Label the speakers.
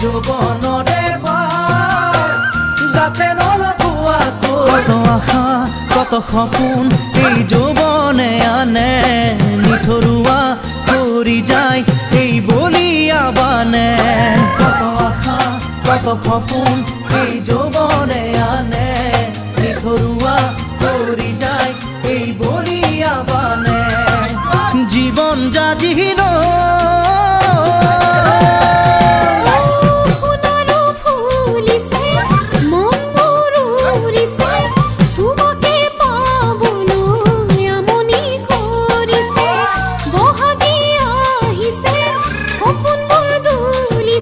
Speaker 1: যৌবনৰে পাৰ যাতে নলগোৱা কত আশা কত সপোন এই যৌবনে আনে নিথৰুৱা কৰি যায় এই বলিয়া বানে কত আশা কত সপোন